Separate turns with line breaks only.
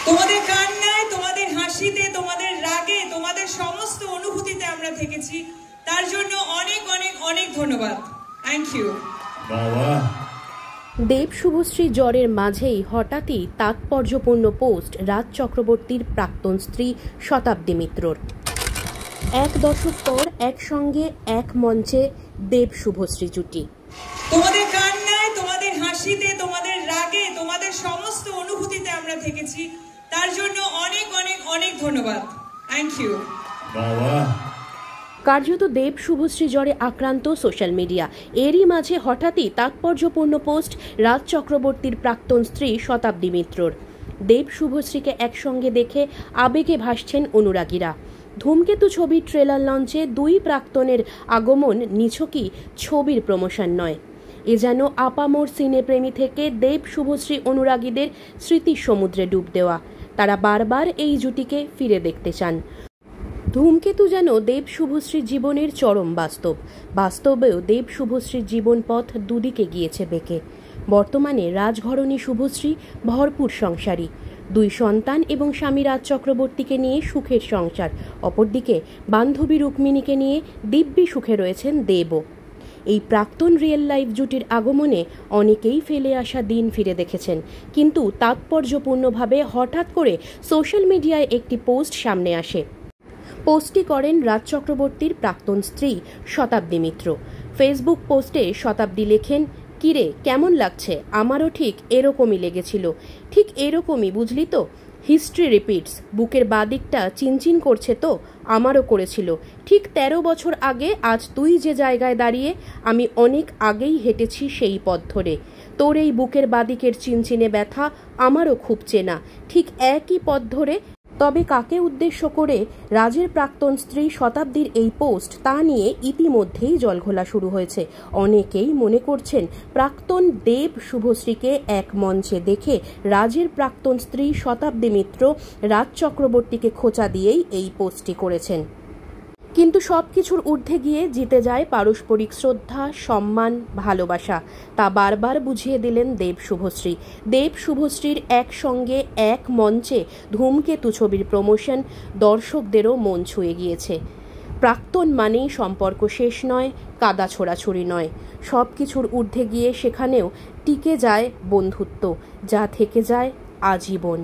তোমাদের কান্নায়, তোমাদের হাসিতে, তোমাদের রাগে, তোমাদের সমস্ত অনুভূতিতে আমরা থেকেছি। তার জন্য অনেক অনেক অনেক ধন্যবাদ। Thank you.
দেব শুভশ্রী জ্বরের মাঝেই হঠাৎই তাৎপর্যপূর্ণ পোস্ট রাজ চক্রবর্তীর প্রাক্তন স্ত্রী শতাব্দী মিত্রর। 1 দশক পর একসঙ্গে এক মঞ্চে দেব শুভশ্রী জুটি।
তোমাদের কান্নায়, তোমাদের হাসিতে, তোমাদের রাগে, তোমাদের সমস্ত অনুভূতিতে আমরা থেকেছি। তার জন্য অনেক অনেক অনেক ধন্যবাদ। Thank you.
কার্যত দেব শুভশ্রী জ্বরে আক্রান্ত সোশ্যাল মিডিয়া। এরই মাঝে হঠাৎই তাৎপর্যপূর্ণ পোস্ট রাজ চক্রবর্তীর প্রাক্তন স্ত্রী শতাব্দী মিত্রর। দেব শুভশ্রীকে একসঙ্গে দেখে আবেগে ভাসছেন অনুরাগীরা। ধূমকেতু ছবির ট্রেলার লঞ্চে 2 প্রাক্তনের আগমন নিছকই ছবির প্রমোশন নয়, এ যেন আপামোর সিনেপ্রেমী থেকে দেব শুভশ্রী অনুরাগীদের স্মৃতির সমুদ্রে ডুব দেওয়া। তারা বারবার এই জুটিকে ফিরে দেখতে চান। ধূমকেতু যেন দেব শুভশ্রীর জীবনের চরম বাস্তব। বাস্তবেও দেব শুভশ্রীর জীবন পথ দুদিকে গিয়েছে বেঁকে। বর্তমানে রাজঘরণী শুভশ্রী ভরপুর সংসারী, 2 সন্তান এবং স্বামী রাজ চক্রবর্তীকে নিয়ে সুখের সংসার। অপরদিকে বান্ধবী রুক্মিণীকে নিয়ে দিব্যি সুখে রয়েছেন দেবও। এই প্রাক্তন রিয়েল লাইফ জুটির আগমনে অনেকেই ফেলে আসা দিন ফিরে দেখেছেন, কিন্তু তাৎপর্যপূর্ণভাবে হঠাৎ করে সোশ্যাল মিডিয়ায় একটি পোস্ট সামনে আসে। পোস্টটি করেন রাজ চক্রবর্তীর প্রাক্তন স্ত্রী শতাব্দী মিত্র। ফেসবুক পোস্টে শতাব্দী লেখেন, কিরে কেমন লাগছে? আমারও ঠিক এরকমই লেগেছিল, ঠিক এরকমই, বুঝলি তো? হিস্ট্রি রিপিটস, বুকের বাদিকটা চিনচিন করছে তো? আমারও করেছিল ঠিক 13 বছর আগে। আজ তুই যে জায়গায় দাঁড়িয়ে, আমি অনেক আগেই হেঁটেছি সেই পথ ধরে। তোর এই বুকের বাদিকের চিনচিনে ব্যথা আমারও খুব চেনা, ঠিক একই পথ ধরে। তবে কাকে উদ্দেশ্য করে রাজের প্রাক্তন স্ত্রী শতাব্দীর এই পোস্ট, তা নিয়ে ইতিমধ্যেই জলঘোলা শুরু হয়েছে। অনেকেই মনে করছেন প্রাক্তন দেব শুভশ্রীকে এক মঞ্চে দেখে রাজের প্রাক্তন স্ত্রী শতাব্দী মিত্র রাজ চক্রবর্তীকে খোঁচা দিয়েই এই পোস্টটি করেছেন। কিন্তু সবকিছুর ঊর্ধ্বে গিয়ে জিতে যায় পারস্পরিক শ্রদ্ধা, সম্মান, ভালোবাসা। তা বারবার বুঝিয়ে দিলেন দেব শুভশ্রী। দেব শুভশ্রীর একসঙ্গে এক মঞ্চে ধূমকেতু ছবির প্রমোশন দর্শকদেরও মন ছুঁয়ে গিয়েছে। প্রাক্তন মানেই সম্পর্ক শেষ নয়, কাদা ছোড়াছুড়ি নয়, সব কিছুর ঊর্ধ্বে গিয়ে সেখানেও টিকে যায় বন্ধুত্ব, যা থেকে যায় আজীবন।